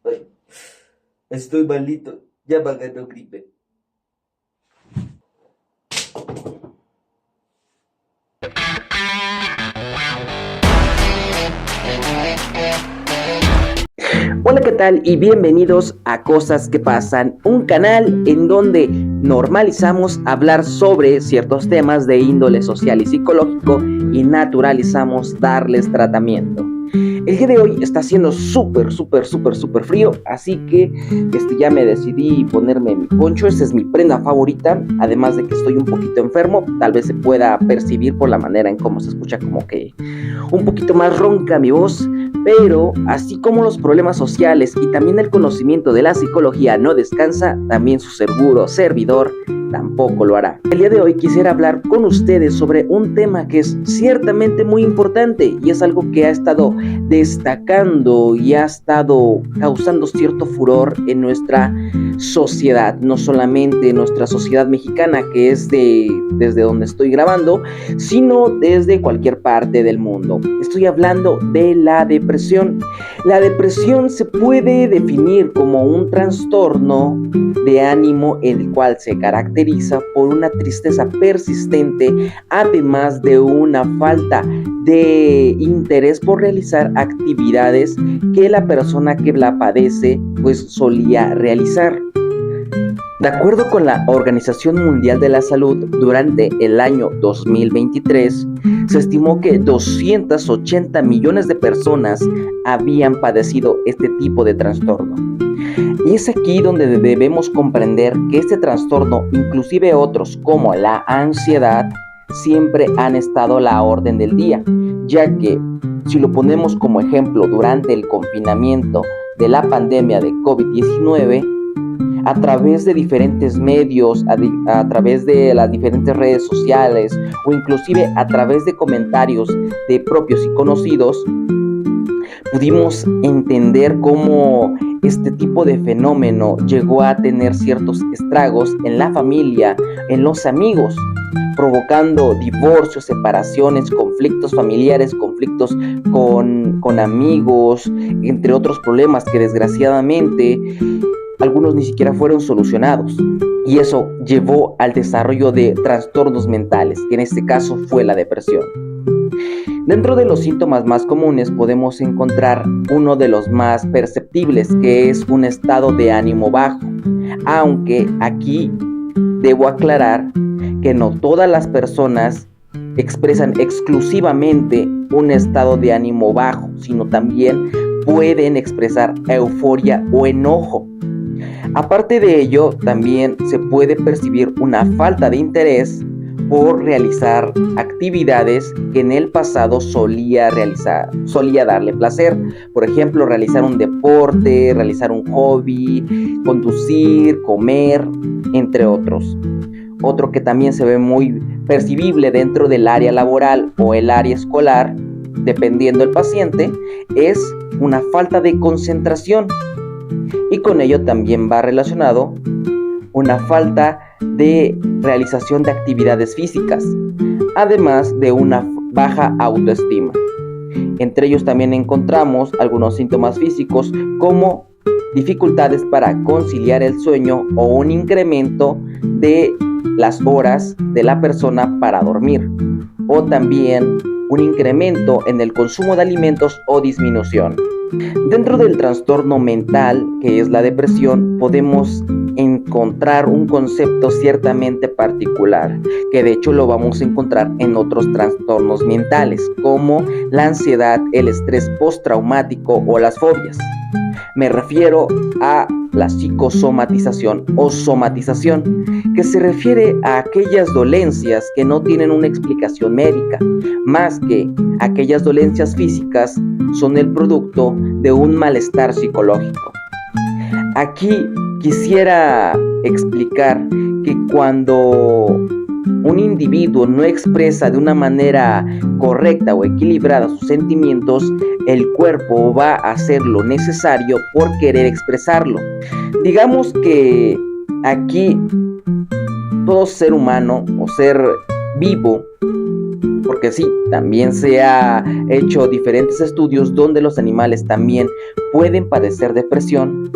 Ay, estoy malito, ya me ganó gripe. Hola, ¿qué tal? Y bienvenidos a Cosas que Pasan, un canal en donde normalizamos hablar sobre ciertos temas de índole social y psicológico y naturalizamos darles tratamiento. El día de hoy está haciendo súper frío, así que ya me decidí ponerme mi poncho. Esa es mi prenda favorita, además de que estoy un poquito enfermo. Tal vez se pueda percibir por la manera en cómo se escucha, como que un poquito más ronca mi voz, pero así como los problemas sociales y también el conocimiento de la psicología no descansa, también su seguro servidor tampoco lo hará. El día de hoy quisiera hablar con ustedes sobre un tema que es ciertamente muy importante y es algo que ha estado destacando y ha estado causando cierto furor en nuestra sociedad, no solamente en nuestra sociedad mexicana, que es desde donde estoy grabando, sino desde cualquier parte del mundo. Estoy hablando de la depresión. La depresión se puede definir como un trastorno de ánimo en el cual se caracteriza por una tristeza persistente, además de una falta de interés por realizar actividades que la persona que la padece pues solía realizar. De acuerdo con la Organización Mundial de la Salud, durante el año 2023, se estimó que 280 millones de personas habían padecido este tipo de trastorno. Y es aquí donde debemos comprender que este trastorno, inclusive otros como la ansiedad, siempre han estado a la orden del día, ya que si lo ponemos como ejemplo durante el confinamiento de la pandemia de COVID-19, a través de diferentes medios, a través de las diferentes redes sociales o inclusive a través de comentarios de propios y conocidos, pudimos entender cómo este tipo de fenómeno llegó a tener ciertos estragos en la familia, en los amigos, provocando divorcios, separaciones, conflictos familiares, conflictos con amigos, entre otros problemas que desgraciadamente algunos ni siquiera fueron solucionados. Y eso llevó al desarrollo de trastornos mentales, que en este caso fue la depresión. Dentro de los síntomas más comunes podemos encontrar uno de los más perceptibles, que es un estado de ánimo bajo. Aunque aquí debo aclarar que no todas las personas expresan exclusivamente un estado de ánimo bajo, sino también pueden expresar euforia o enojo. Aparte de ello, también se puede percibir una falta de interés por realizar actividades que en el pasado solía darle placer. Por ejemplo, realizar un deporte, realizar un hobby, conducir, comer, entre otros. Otro que también se ve muy percibible dentro del área laboral o el área escolar, dependiendo del paciente, es una falta de concentración. Y con ello también va relacionado una falta de realización de actividades físicas, además de una baja autoestima. Entre ellos también encontramos algunos síntomas físicos como dificultades para conciliar el sueño o un incremento de las horas de la persona para dormir, o también un incremento en el consumo de alimentos o disminución. Dentro del trastorno mental, que es la depresión, podemos encontrar un concepto ciertamente particular, que de hecho lo vamos a encontrar en otros trastornos mentales, como la ansiedad, el estrés postraumático o las fobias. Me refiero a la psicosomatización o somatización, que se refiere a aquellas dolencias que no tienen una explicación médica, más que aquellas dolencias físicas son el producto de un malestar psicológico. Aquí quisiera explicar que cuando un individuo no expresa de una manera correcta o equilibrada sus sentimientos, el cuerpo va a hacer lo necesario por querer expresarlo. Digamos que aquí todo ser humano o ser vivo porque sí, también se ha hecho diferentes estudios donde los animales también pueden padecer depresión.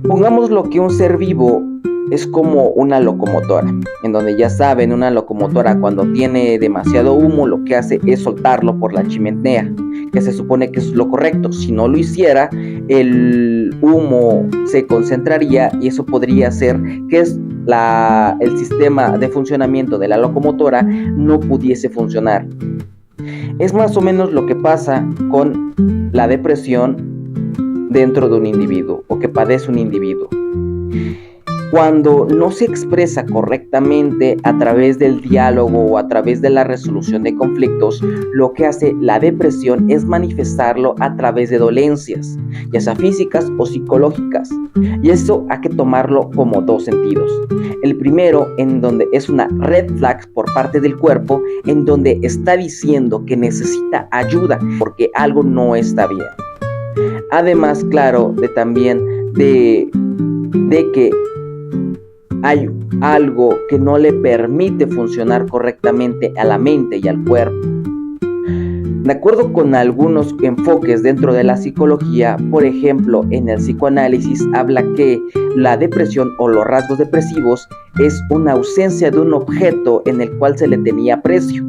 Pongamos lo que un ser vivo es como una locomotora, en donde ya saben, una locomotora cuando tiene demasiado humo lo que hace es soltarlo por la chimenea, que se supone que es lo correcto. Si no lo hiciera, el humo se concentraría y eso podría hacer que el sistema de funcionamiento de la locomotora no pudiese funcionar. Es más o menos lo que pasa con la depresión dentro de un individuo o que padece un individuo. Cuando no se expresa correctamente a través del diálogo o a través de la resolución de conflictos, lo que hace la depresión es manifestarlo a través de dolencias, ya sea físicas o psicológicas. Y eso hay que tomarlo como dos sentidos. El primero, en donde es una red flag por parte del cuerpo, en donde está diciendo que necesita ayuda porque algo no está bien. Además, claro, de que hay algo que no le permite funcionar correctamente a la mente y al cuerpo. De acuerdo con algunos enfoques dentro de la psicología, por ejemplo, en el psicoanálisis habla que la depresión o los rasgos depresivos es una ausencia de un objeto en el cual se le tenía aprecio.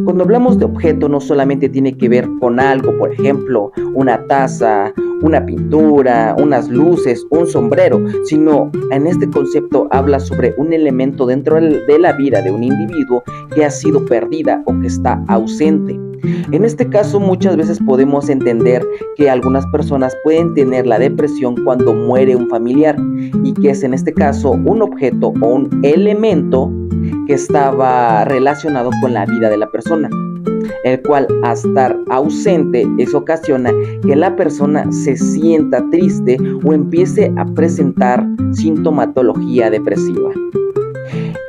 Cuando hablamos de objeto no solamente tiene que ver con algo, por ejemplo, una taza, una pintura, unas luces, un sombrero, sino en este concepto habla sobre un elemento dentro de la vida de un individuo que ha sido perdida o que está ausente. En este caso muchas veces podemos entender que algunas personas pueden tener la depresión cuando muere un familiar y que es en este caso un objeto o un elemento que estaba relacionado con la vida de la persona, el cual al estar ausente eso ocasiona que la persona se sienta triste o empiece a presentar sintomatología depresiva.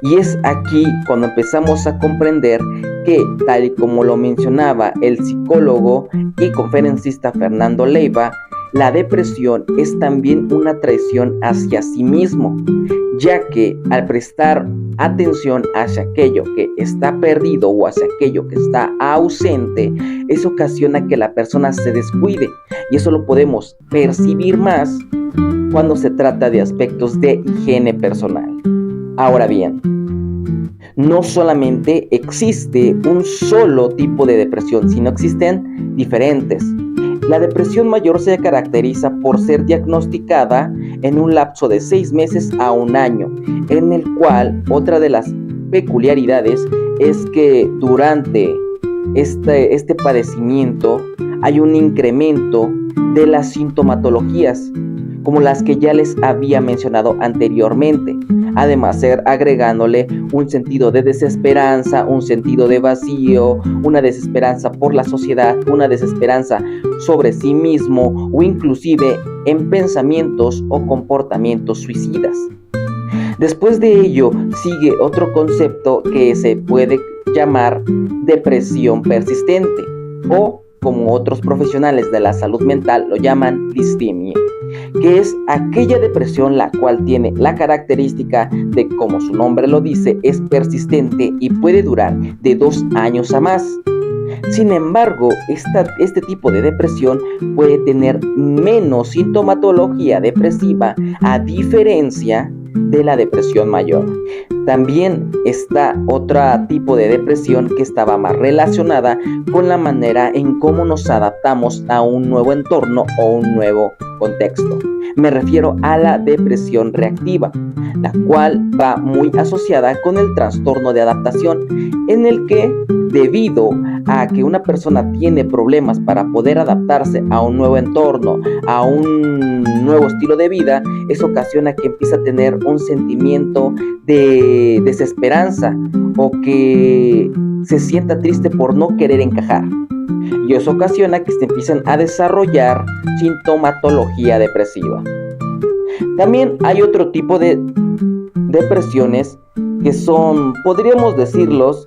Y es aquí cuando empezamos a comprender que, tal y como lo mencionaba el psicólogo y conferencista Fernando Leiva, la depresión es también una traición hacia sí mismo, ya que al prestar atención hacia aquello que está perdido o hacia aquello que está ausente, eso ocasiona que la persona se descuide, y eso lo podemos percibir más cuando se trata de aspectos de higiene personal. Ahora bien, no solamente existe un solo tipo de depresión, sino existen diferentes. La depresión mayor se caracteriza por ser diagnosticada en un lapso de 6 meses a 1 año, en el cual otra de las peculiaridades es que durante este padecimiento hay un incremento de las sintomatologías, como las que ya les había mencionado anteriormente. Además, agregándole un sentido de desesperanza, un sentido de vacío, una desesperanza por la sociedad, una desesperanza sobre sí mismo o inclusive en pensamientos o comportamientos suicidas. Después de ello sigue otro concepto que se puede llamar depresión persistente o, como otros profesionales de la salud mental lo llaman, distimia, que es aquella depresión la cual tiene la característica de, como su nombre lo dice, es persistente y puede durar de 2 años a más. Sin embargo, este tipo de depresión puede tener menos sintomatología depresiva a diferencia de la depresión mayor. También está otro tipo de depresión que estaba más relacionada con la manera en cómo nos adaptamos a un nuevo entorno o un nuevo contexto. Me refiero a la depresión reactiva, la cual va muy asociada con el trastorno de adaptación, en el que, debido a que una persona tiene problemas para poder adaptarse a un nuevo entorno, a un nuevo estilo de vida, eso ocasiona que empieza a tener un sentimiento de desesperanza o que se sienta triste por no querer encajar. Y eso ocasiona que se empiecen a desarrollar sintomatología depresiva. También hay otro tipo de depresiones que son, podríamos decirlos,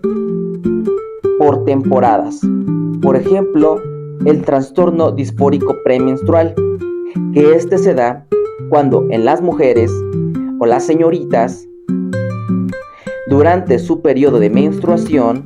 por temporadas. Por ejemplo, el trastorno disfórico premenstrual, que se da cuando en las mujeres o las señoritas, durante su periodo de menstruación,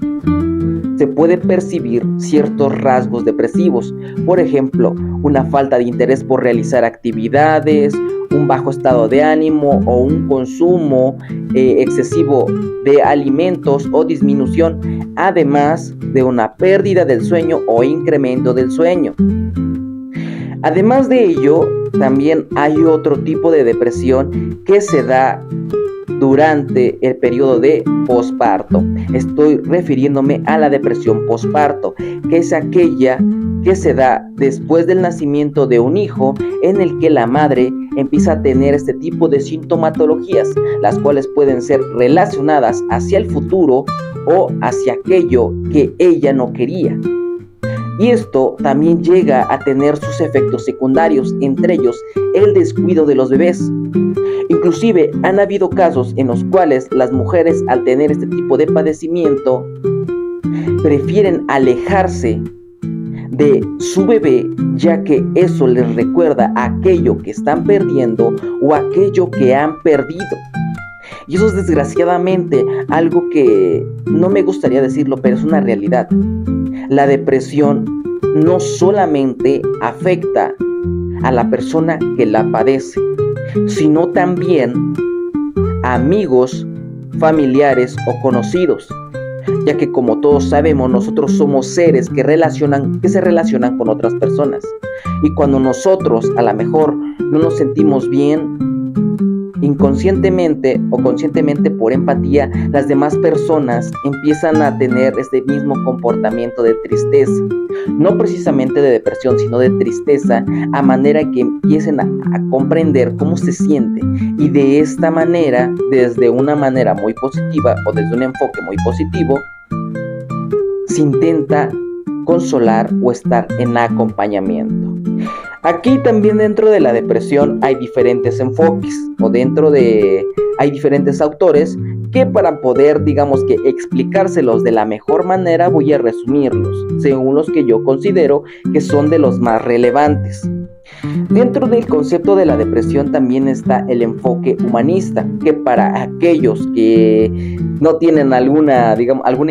se puede percibir ciertos rasgos depresivos, por ejemplo, una falta de interés por realizar actividades, un bajo estado de ánimo o un consumo excesivo de alimentos o disminución, además de una pérdida del sueño o incremento del sueño. Además de ello, también hay otro tipo de depresión que se da durante el periodo de posparto. Estoy refiriéndome a la depresión posparto, que es aquella que se da después del nacimiento de un hijo, en el que la madre empieza a tener este tipo de sintomatologías, las cuales pueden ser relacionadas hacia el futuro o hacia aquello que ella no quería. Y esto también llega a tener sus efectos secundarios, entre ellos el descuido de los bebés. Inclusive han habido casos en los cuales las mujeres, al tener este tipo de padecimiento, prefieren alejarse de su bebé, ya que eso les recuerda aquello que están perdiendo o aquello que han perdido. Y eso es desgraciadamente algo que no me gustaría decirlo, pero es una realidad. La depresión no solamente afecta a la persona que la padece, sino también a amigos, familiares o conocidos, ya que como todos sabemos, nosotros somos seres que se relacionan con otras personas, y cuando nosotros a lo mejor no nos sentimos bien, inconscientemente o conscientemente por empatía, las demás personas empiezan a tener este mismo comportamiento de tristeza, no precisamente de depresión, sino de tristeza, a manera que empiecen a comprender cómo se siente, y de esta manera, desde una manera muy positiva o desde un enfoque muy positivo, se intenta consolar o estar en acompañamiento. Aquí también dentro de la depresión hay diferentes enfoques, hay diferentes autores que, para poder, digamos, que explicárselos de la mejor manera, voy a resumirlos según los que yo considero que son de los más relevantes. Dentro del concepto de la depresión también está el enfoque humanista, que para aquellos que no tienen alguna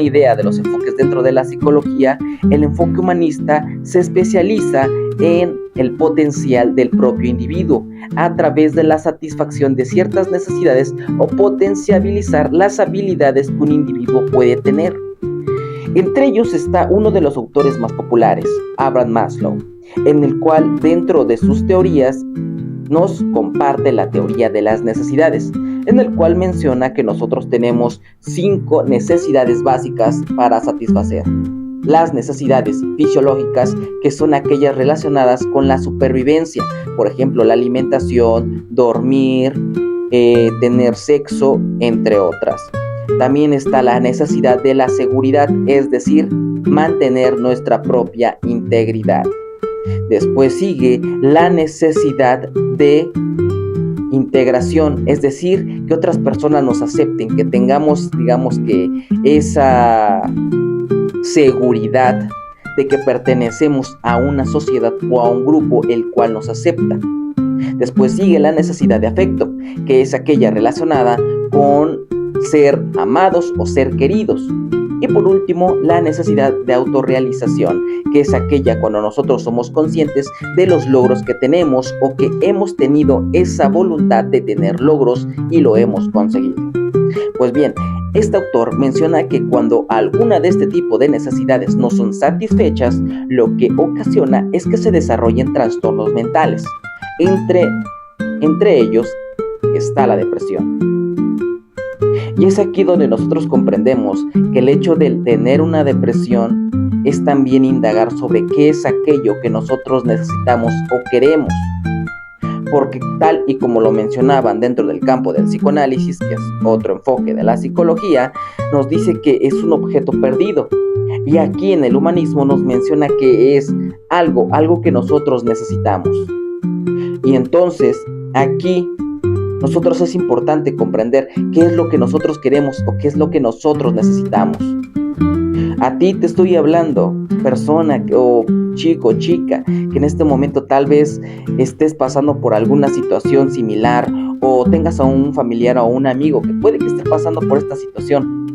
idea de los enfoques dentro de la psicología, el enfoque humanista se especializa en el potencial del propio individuo a través de la satisfacción de ciertas necesidades o potencializar las habilidades que un individuo puede tener. Entre ellos está uno de los autores más populares, Abraham Maslow, en el cual dentro de sus teorías nos comparte la teoría de las necesidades, en el cual menciona que nosotros tenemos 5 necesidades básicas para satisfacer. Las necesidades fisiológicas, que son aquellas relacionadas con la supervivencia, por ejemplo, la alimentación, dormir, tener sexo, entre otras. También está la necesidad de la seguridad, es decir, mantener nuestra propia integridad. Después sigue la necesidad de integración, es decir, que otras personas nos acepten, que tengamos, digamos, que esa seguridad de que pertenecemos a una sociedad o a un grupo el cual nos acepta. Después sigue la necesidad de afecto, que es aquella relacionada con ser amados o ser queridos. Y por último, la necesidad de autorrealización, que es aquella cuando nosotros somos conscientes de los logros que tenemos o que hemos tenido esa voluntad de tener logros y lo hemos conseguido. Pues bien, este autor menciona que cuando alguna de este tipo de necesidades no son satisfechas, lo que ocasiona es que se desarrollen trastornos mentales. Entre ellos está la depresión. Y es aquí donde nosotros comprendemos que el hecho de tener una depresión es también indagar sobre qué es aquello que nosotros necesitamos o queremos. Porque tal y como lo mencionaban dentro del campo del psicoanálisis, que es otro enfoque de la psicología, nos dice que es un objeto perdido. Y aquí en el humanismo nos menciona que es algo que nosotros necesitamos. Y entonces aquí nosotros es importante comprender qué es lo que nosotros queremos o qué es lo que nosotros necesitamos. A ti te estoy hablando, persona o chico, chica, que en este momento tal vez estés pasando por alguna situación similar o tengas a un familiar o un amigo que puede que esté pasando por esta situación.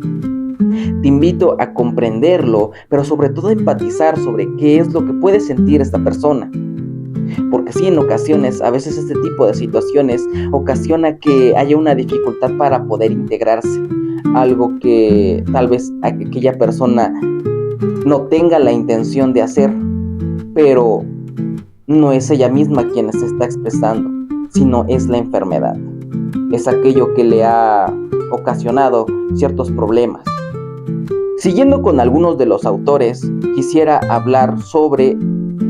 Te invito a comprenderlo, pero sobre todo a empatizar sobre qué es lo que puede sentir esta persona. Porque sí, en ocasiones, a veces este tipo de situaciones ocasiona que haya una dificultad para poder integrarse. Algo que tal vez aquella persona no tenga la intención de hacer, pero no es ella misma quien se está expresando, sino es la enfermedad. Es aquello que le ha ocasionado ciertos problemas. Siguiendo con algunos de los autores, quisiera hablar sobre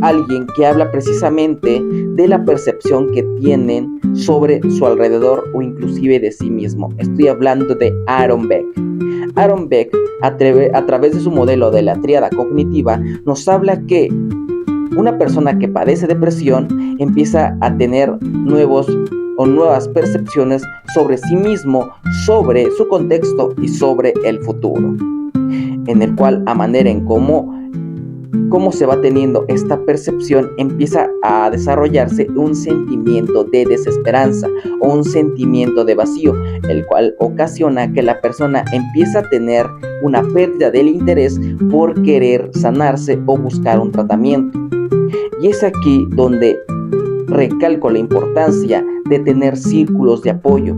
alguien que habla precisamente de la percepción que tienen sobre su alrededor o inclusive de sí mismo. Estoy hablando de Aaron Beck. Aaron Beck, a través de su modelo de la tríada cognitiva, nos habla que una persona que padece depresión empieza a tener nuevas percepciones sobre sí mismo, sobre su contexto y sobre el futuro, en el cual a manera en cómo se va teniendo esta percepción, empieza a desarrollarse un sentimiento de desesperanza o un sentimiento de vacío, el cual ocasiona que la persona empieza a tener una pérdida del interés por querer sanarse o buscar un tratamiento. Y es aquí donde recalco la importancia de tener círculos de apoyo,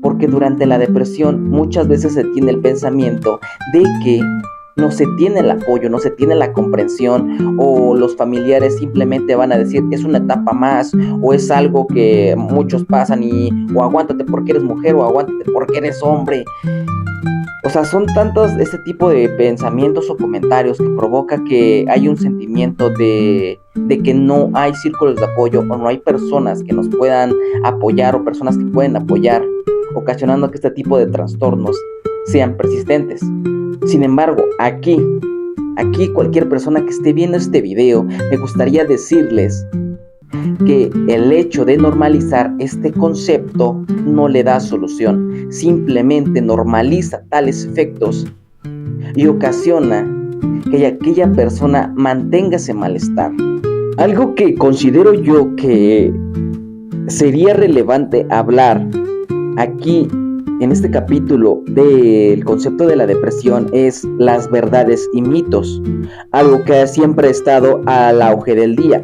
porque durante la depresión muchas veces se tiene el pensamiento de que no se tiene el apoyo, no se tiene la comprensión, o los familiares simplemente van a decir es una etapa más, o es algo que muchos pasan o aguántate porque eres mujer, o aguántate porque eres hombre. O sea, son tantos este tipo de pensamientos o comentarios que provoca que hay un sentimiento de que no hay círculos de apoyo o no hay personas que nos puedan apoyar o personas que pueden apoyar, ocasionando que este tipo de trastornos sean persistentes. Sin embargo, aquí cualquier persona que esté viendo este video, me gustaría decirles que el hecho de normalizar este concepto no le da solución, simplemente normaliza tales efectos y ocasiona que aquella persona mantenga ese malestar. Algo que considero yo que sería relevante hablar aquí en este capítulo del concepto de la depresión es las verdades y mitos, algo que siempre ha estado al auge del día.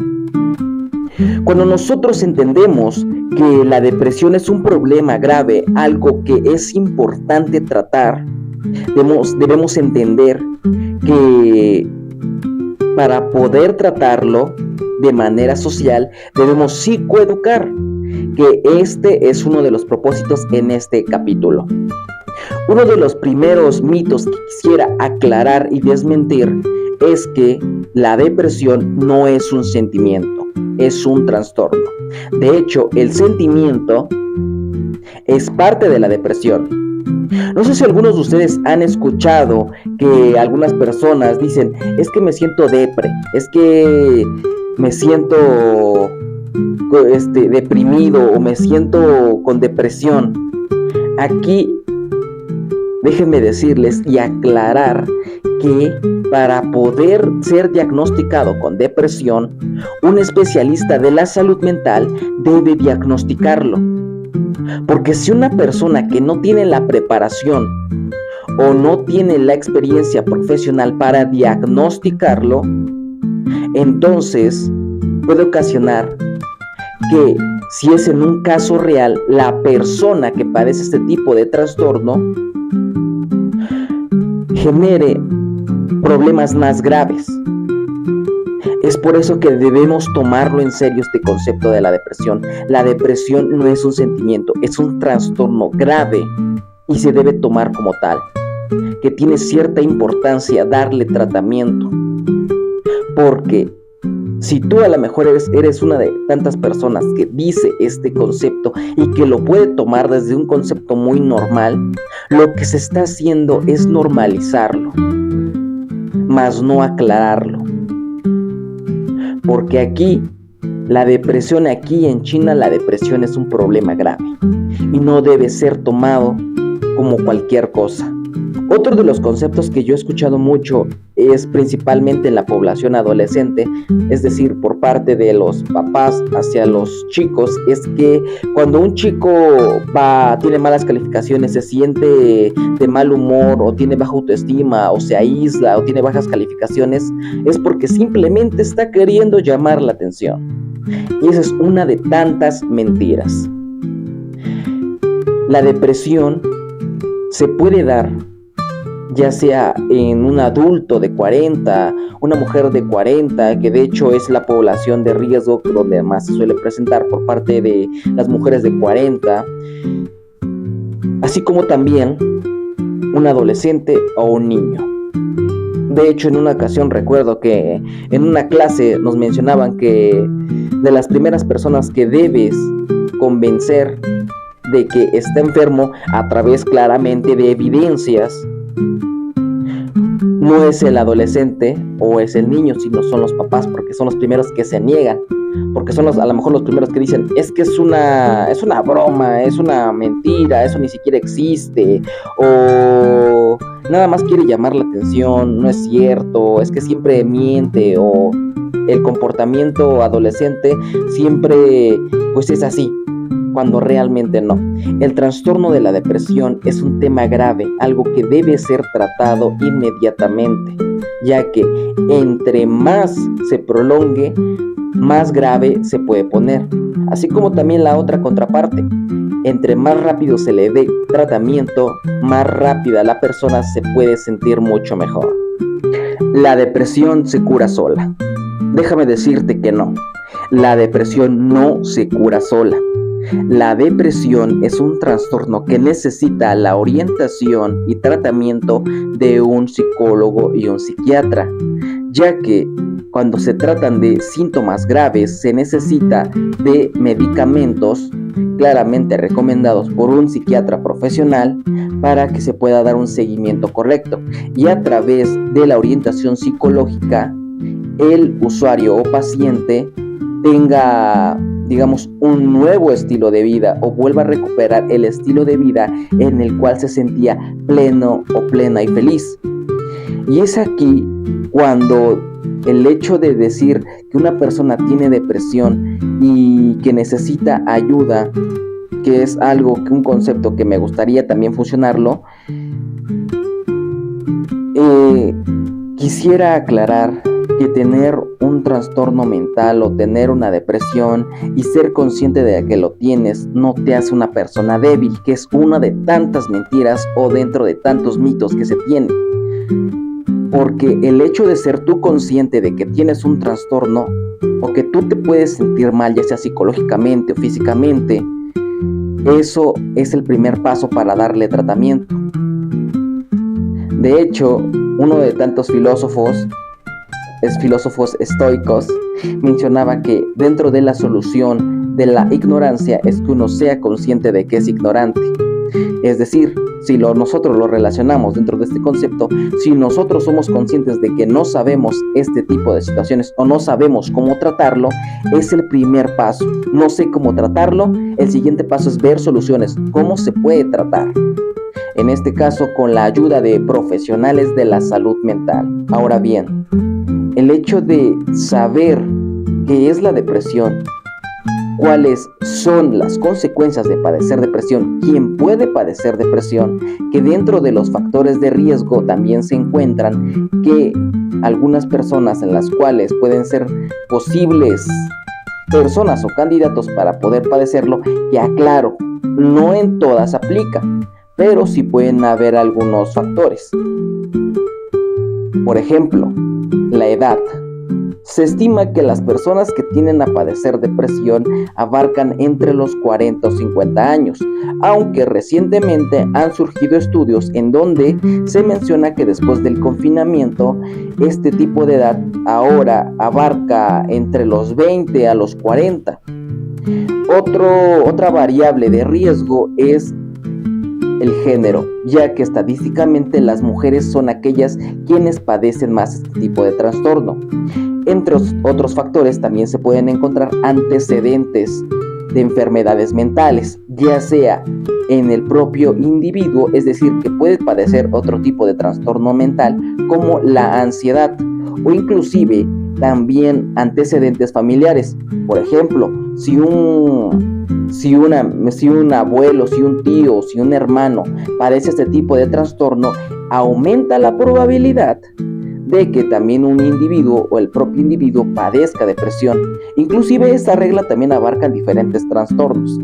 Cuando nosotros entendemos que la depresión es un problema grave, algo que es importante tratar, debemos entender que para poder tratarlo de manera social debemos psicoeducar, que este es uno de los propósitos en este capítulo. Uno de los primeros mitos que quisiera aclarar y desmentir es que la depresión no es un sentimiento, es un trastorno. De hecho, el sentimiento es parte de la depresión. No sé si algunos de ustedes han escuchado que algunas personas dicen, es que me siento depre, es que me siento deprimido o me siento con depresión. Aquí déjenme decirles y aclarar que para poder ser diagnosticado con depresión, un especialista de la salud mental debe diagnosticarlo. Porque si una persona que no tiene la preparación o no tiene la experiencia profesional para diagnosticarlo, entonces puede ocasionar que si es en un caso real, la persona que padece este tipo de trastorno genere problemas más graves. Es por eso que debemos tomarlo en serio este concepto de la depresión. La depresión no es un sentimiento, es un trastorno grave y se debe tomar como tal, que tiene cierta importancia darle tratamiento, porque si tú a lo mejor eres una de tantas personas que dice este concepto y que lo puede tomar desde un concepto muy normal, lo que se está haciendo es normalizarlo, más no aclararlo. Porque aquí, en China, la depresión es un problema grave y no debe ser tomado como cualquier cosa, Otro de los conceptos que yo he escuchado mucho es principalmente en la población adolescente, es decir, por parte de los papás hacia los chicos, es que cuando un chico tiene malas calificaciones, se siente de mal humor o tiene baja autoestima o se aísla o tiene bajas calificaciones, es porque simplemente está queriendo llamar la atención. Y esa es una de tantas mentiras. La depresión se puede dar ya sea en un adulto de 40, una mujer de 40, que de hecho es la población de riesgo donde más se suele presentar por parte de las mujeres de 40, así como también un adolescente o un niño. De hecho, en una ocasión recuerdo que en una clase nos mencionaban que de las primeras personas que debes convencer de que está enfermo a través claramente de evidencias, no es el adolescente o es el niño, sino son los papás, porque son los primeros que se niegan, porque son a lo mejor los primeros que dicen, es que es una broma, es una mentira, eso ni siquiera existe, o nada más quiere llamar la atención, no es cierto, es que siempre miente, o el comportamiento adolescente siempre pues es así, cuando realmente no. El trastorno de la depresión es un tema grave, algo que debe ser tratado inmediatamente, ya que entre más se prolongue, más grave se puede poner. Así como también la otra contraparte, entre más rápido se le dé tratamiento, más rápida la persona se puede sentir mucho mejor. La depresión se cura sola. Déjame decirte que no. La depresión no se cura sola. La depresión es un trastorno que necesita la orientación y tratamiento de un psicólogo y un psiquiatra, ya que cuando se tratan de síntomas graves se necesita de medicamentos claramente recomendados por un psiquiatra profesional para que se pueda dar un seguimiento correcto, y a través de la orientación psicológica el usuario o paciente tenga, digamos, un nuevo estilo de vida o vuelva a recuperar el estilo de vida en el cual se sentía pleno o plena y feliz. Y es aquí cuando el hecho de decir que una persona tiene depresión y que necesita ayuda, que es un concepto que me gustaría también fusionarlo, quisiera aclarar que tener un trastorno mental o tener una depresión y ser consciente de que lo tienes no te hace una persona débil, que es una de tantas mentiras o dentro de tantos mitos que se tienen. Porque el hecho de ser tú consciente de que tienes un trastorno o que tú te puedes sentir mal, ya sea psicológicamente o físicamente, eso es el primer paso para darle tratamiento. De hecho, uno de tantos filósofos estoicos mencionaba que dentro de la solución de la ignorancia es que uno sea consciente de que es ignorante. Es decir, si nosotros lo relacionamos dentro de este concepto, si nosotros somos conscientes de que no sabemos este tipo de situaciones o no sabemos cómo tratarlo, es el primer paso. No sé cómo tratarlo, el siguiente paso es ver soluciones, cómo se puede tratar. En este caso, con la ayuda de profesionales de la salud mental. Ahora bien, el hecho de saber qué es la depresión, cuáles son las consecuencias de padecer depresión, quién puede padecer depresión, que dentro de los factores de riesgo también se encuentran que algunas personas en las cuales pueden ser posibles personas o candidatos para poder padecerlo, que aclaro, no en todas aplica, pero sí pueden haber algunos factores. Por ejemplo, la edad. Se estima que las personas que tienden a padecer depresión abarcan entre los 40 o 50 años, aunque recientemente han surgido estudios en donde se menciona que después del confinamiento, este tipo de edad ahora abarca entre los 20 a los 40. Otra variable de riesgo es el género, ya que estadísticamente las mujeres son aquellas quienes padecen más este tipo de trastorno. Entre otros factores también se pueden encontrar antecedentes de enfermedades mentales, ya sea en el propio individuo, es decir, que puede padecer otro tipo de trastorno mental como la ansiedad, o inclusive también antecedentes familiares. Por ejemplo, si un abuelo, si un tío, si un hermano padece este tipo de trastorno, aumenta la probabilidad de que también un individuo o el propio individuo padezca depresión. Inclusive esta regla también abarca diferentes trastornos.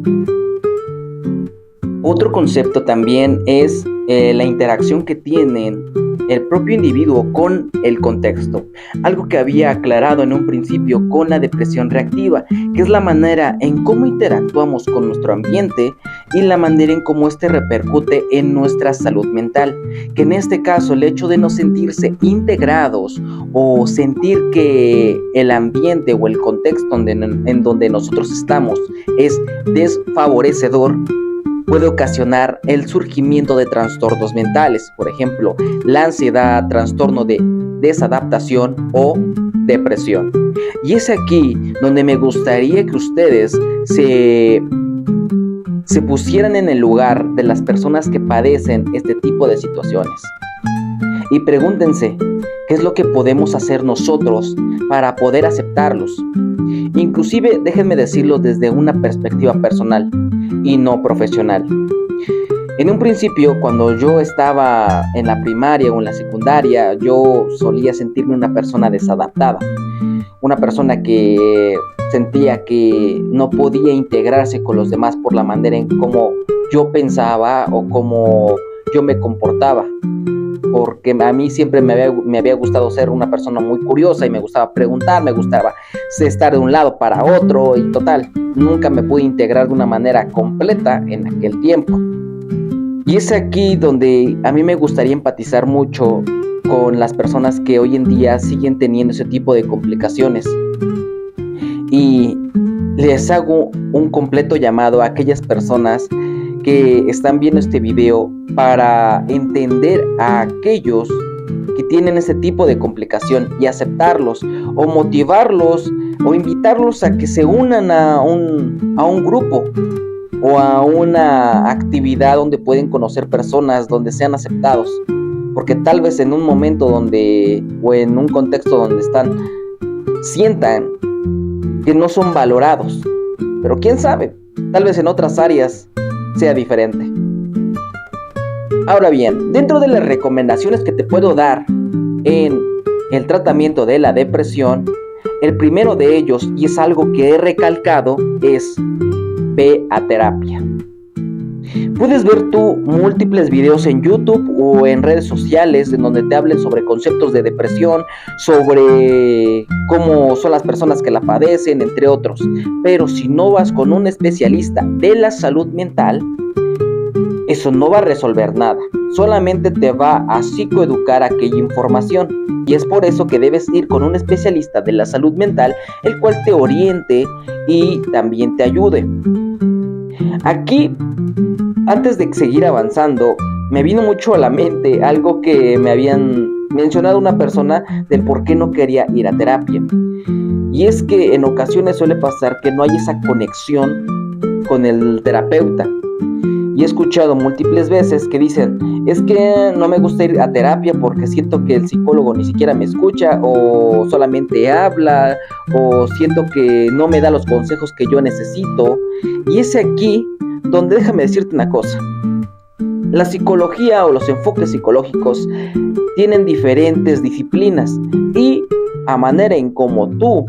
Otro concepto también es la interacción que tienen el propio individuo con el contexto. Algo que había aclarado en un principio con la depresión reactiva, que es la manera en cómo interactuamos con nuestro ambiente y la manera en cómo este repercute en nuestra salud mental. Que en este caso el hecho de no sentirse integrados o sentir que el ambiente o el contexto en donde nosotros estamos es desfavorecedor, puede ocasionar el surgimiento de trastornos mentales, por ejemplo, la ansiedad, trastorno de desadaptación o depresión. Y es aquí donde me gustaría que ustedes se pusieran en el lugar de las personas que padecen este tipo de situaciones. Y pregúntense, ¿qué es lo que podemos hacer nosotros para poder aceptarlos? Inclusive, déjenme decirlo desde una perspectiva personal y no profesional. En un principio, cuando yo estaba en la primaria o en la secundaria, yo solía sentirme una persona desadaptada, una persona que sentía que no podía integrarse con los demás por la manera en cómo yo pensaba o cómo yo me comportaba, porque a mí siempre me había gustado ser una persona muy curiosa y me gustaba preguntar, me gustaba estar de un lado para otro y total, nunca me pude integrar de una manera completa en aquel tiempo. Y es aquí donde a mí me gustaría empatizar mucho con las personas que hoy en día siguen teniendo ese tipo de complicaciones. Y les hago un completo llamado a aquellas personas que están viendo este video para entender a aquellos que tienen ese tipo de complicación y aceptarlos o motivarlos o invitarlos a que se unan a un grupo o a una actividad donde pueden conocer personas, donde sean aceptados, porque tal vez en un momento donde o en un contexto donde están sientan que no son valorados, pero quién sabe, tal vez en otras áreas sea diferente. Ahora bien, dentro de las recomendaciones que te puedo dar en el tratamiento de la depresión, el primero de ellos, y es algo que he recalcado, es ve a terapia. Puedes ver tú múltiples videos en YouTube o en redes sociales en donde te hablen sobre conceptos de depresión, sobre cómo son las personas que la padecen, entre otros. Pero si no vas con un especialista de la salud mental, eso no va a resolver nada. Solamente te va a psicoeducar aquella información. Y es por eso que debes ir con un especialista de la salud mental, el cual te oriente y también te ayude. Aquí, antes de seguir avanzando, me vino mucho a la mente algo que me habían mencionado una persona del por qué no quería ir a terapia. Y es que en ocasiones suele pasar que no hay esa conexión con el terapeuta. Y he escuchado múltiples veces que dicen, es que no me gusta ir a terapia porque siento que el psicólogo ni siquiera me escucha o solamente habla o siento que no me da los consejos que yo necesito. Y es aquí donde déjame decirte una cosa. La psicología o los enfoques psicológicos tienen diferentes disciplinas y a manera en como tú,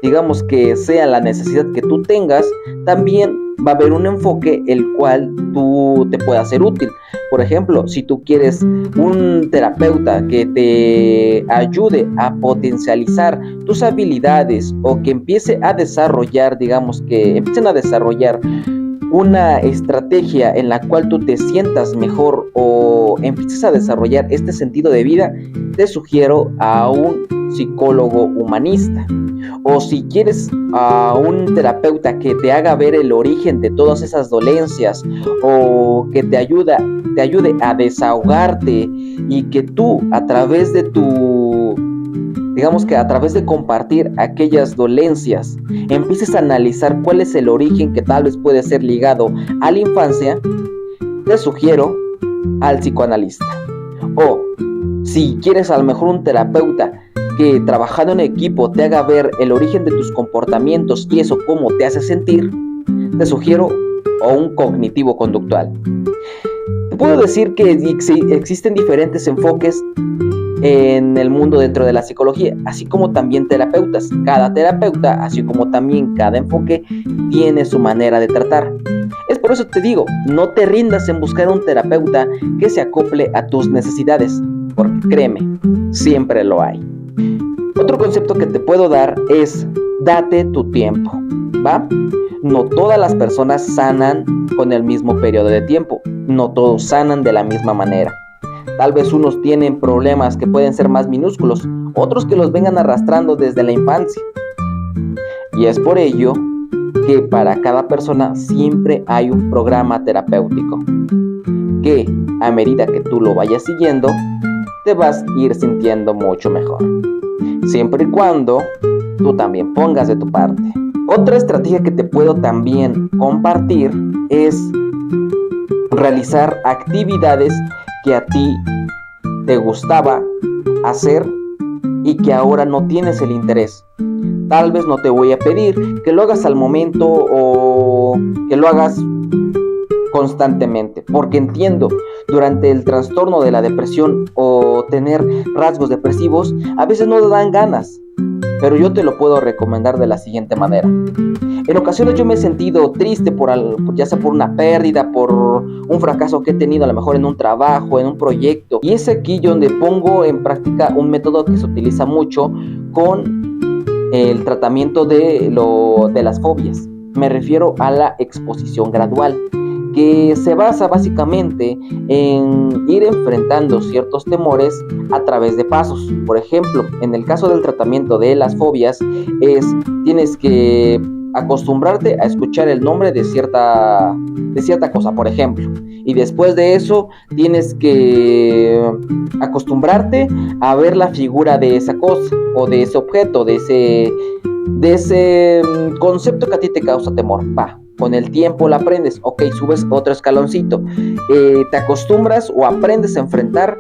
digamos que sea la necesidad que tú tengas, también va a haber un enfoque el cual tú te pueda ser útil. Por ejemplo, si tú quieres un terapeuta que te ayude a potencializar tus habilidades o que empiece a desarrollar, digamos que empiecen a desarrollar una estrategia en la cual tú te sientas mejor o empieces a desarrollar este sentido de vida, te sugiero a un psicólogo humanista. O si quieres a un terapeuta que te haga ver el origen de todas esas dolencias o que te ayude a desahogarte y que tú a través de digamos que a través de compartir aquellas dolencias, empieces a analizar cuál es el origen que tal vez puede ser ligado a la infancia, te sugiero al psicoanalista. O si quieres a lo mejor un terapeuta que trabajando en equipo te haga ver el origen de tus comportamientos y eso cómo te hace sentir, te sugiero a un cognitivo conductual. Te puedo decir que existen diferentes enfoques en el mundo dentro de la psicología, así como también terapeutas. Cada terapeuta, así como también cada enfoque, tiene su manera de tratar. Es por eso te digo, no te rindas en buscar un terapeuta que se acople a tus necesidades, porque créeme, siempre lo hay. Otro concepto que te puedo dar es, date tu tiempo, ¿va? No todas las personas sanan con el mismo periodo de tiempo, no todos sanan de la misma manera. Tal vez unos tienen problemas que pueden ser más minúsculos, otros que los vengan arrastrando desde la infancia. Y es por ello que para cada persona siempre hay un programa terapéutico, que a medida que tú lo vayas siguiendo, te vas a ir sintiendo mucho mejor. Siempre y cuando tú también pongas de tu parte. Otra estrategia que te puedo también compartir es realizar actividades que a ti te gustaba hacer y que ahora no tienes el interés. Tal vez no te voy a pedir que lo hagas al momento o que lo hagas constantemente, porque entiendo, durante el trastorno de la depresión o tener rasgos depresivos, a veces no te dan ganas, pero yo te lo puedo recomendar de la siguiente manera. En ocasiones yo me he sentido triste ya sea por una pérdida, por un fracaso que he tenido a lo mejor en un trabajo, en un proyecto, y es aquí donde pongo en práctica un método que se utiliza mucho con el tratamiento de las fobias. Me refiero a la exposición gradual, que se basa básicamente en ir enfrentando ciertos temores a través de pasos. Por ejemplo, en el caso del tratamiento de las fobias, tienes que acostumbrarte a escuchar el nombre de cierta cosa, por ejemplo, y después de eso tienes que acostumbrarte a ver la figura de esa cosa o de ese objeto, de ese concepto que a ti te causa temor. Con el tiempo la aprendes, subes otro escaloncito, te acostumbras o aprendes a enfrentar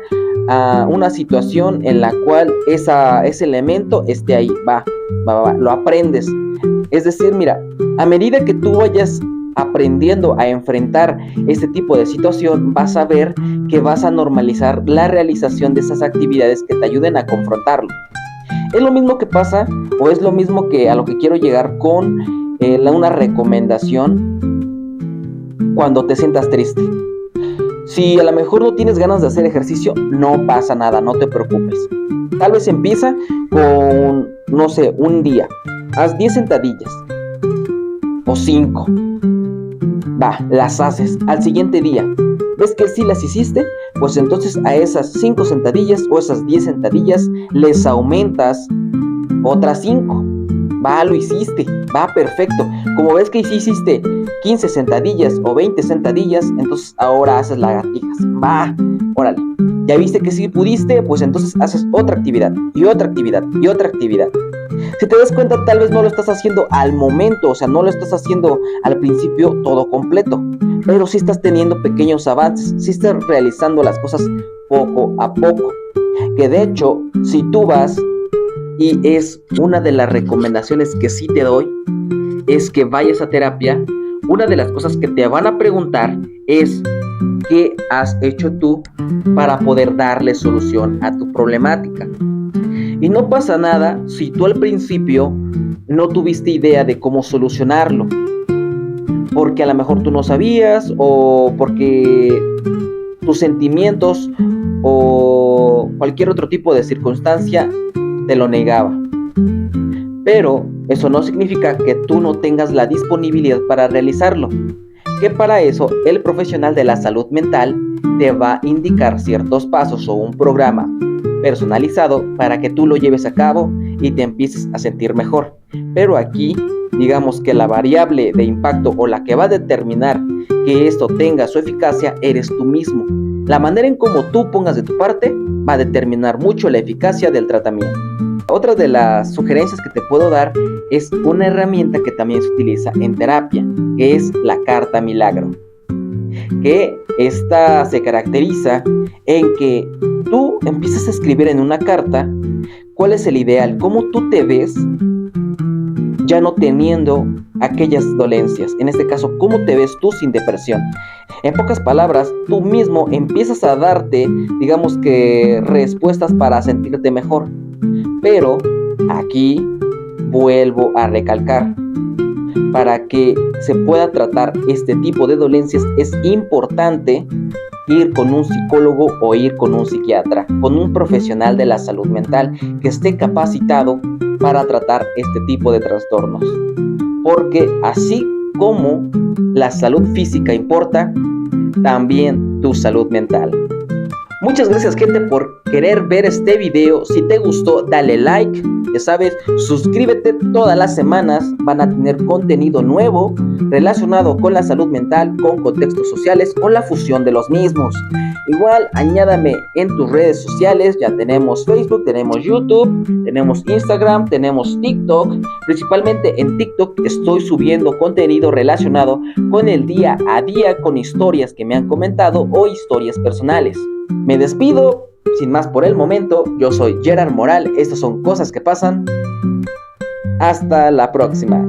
a una situación en la cual ese elemento esté ahí, lo aprendes. Es decir, mira, a medida que tú vayas aprendiendo a enfrentar este tipo de situación, vas a ver que vas a normalizar la realización de esas actividades que te ayuden a confrontarlo. Es lo mismo que pasa, o es lo mismo que a lo que quiero llegar con una recomendación cuando te sientas triste. Si a lo mejor no tienes ganas de hacer ejercicio, no pasa nada, no te preocupes. Tal vez empieza con, un día. Haz 10 sentadillas o 5. Las haces. Al siguiente día, ¿ves que sí las hiciste? Pues entonces a esas 5 sentadillas o esas 10 sentadillas les aumentas otras 5. Lo hiciste. Perfecto. Como ves que hiciste 15 sentadillas o 20 sentadillas, entonces ahora haces lagartijas. Órale. Ya viste que sí pudiste, pues entonces haces otra actividad y otra actividad y otra actividad. Si te das cuenta, tal vez no lo estás haciendo al momento, o sea, no lo estás haciendo al principio todo completo, pero sí estás teniendo pequeños avances, sí estás realizando las cosas poco a poco. Que de hecho, si tú vas, y es una de las recomendaciones que sí te doy, es que vayas a terapia. Una de las cosas que te van a preguntar es ¿qué has hecho tú para poder darle solución a tu problemática? Y no pasa nada si tú al principio no tuviste idea de cómo solucionarlo, porque a lo mejor tú no sabías, o porque tus sentimientos o cualquier otro tipo de circunstancia te lo negaba. Pero eso no significa que tú no tengas la disponibilidad para realizarlo, que para eso el profesional de la salud mental te va a indicar ciertos pasos o un programa personalizado para que tú lo lleves a cabo y te empieces a sentir mejor. Pero aquí, digamos que la variable de impacto o la que va a determinar que esto tenga su eficacia eres tú mismo. La manera en cómo tú pongas de tu parte va a determinar mucho la eficacia del tratamiento. Otra de las sugerencias que te puedo dar es una herramienta que también se utiliza en terapia, que es la carta milagro. Que esta se caracteriza en que tú empiezas a escribir en una carta cuál es el ideal, cómo tú te ves ya no teniendo aquellas dolencias. En este caso, cómo te ves tú sin depresión. En pocas palabras, tú mismo empiezas a darte, digamos que, respuestas para sentirte mejor. Pero aquí vuelvo a recalcar, para que se pueda tratar este tipo de dolencias es importante ir con un psicólogo o ir con un psiquiatra, con un profesional de la salud mental que esté capacitado para tratar este tipo de trastornos. Porque así como la salud física importa, también tu salud mental. Muchas gracias, gente, por querer ver este video. Si te gustó, dale like. Ya sabes, suscríbete. Todas las semanas van a tener contenido nuevo relacionado con la salud mental, con contextos sociales, con la fusión de los mismos. Igual, añádame en tus redes sociales. Ya tenemos Facebook, tenemos YouTube, tenemos Instagram, tenemos TikTok. Principalmente en TikTok estoy subiendo contenido relacionado con el día a día, con historias que me han comentado o historias personales. Me despido, sin más por el momento. Yo soy Gerard Moral. Estas son cosas que pasan. Hasta la próxima.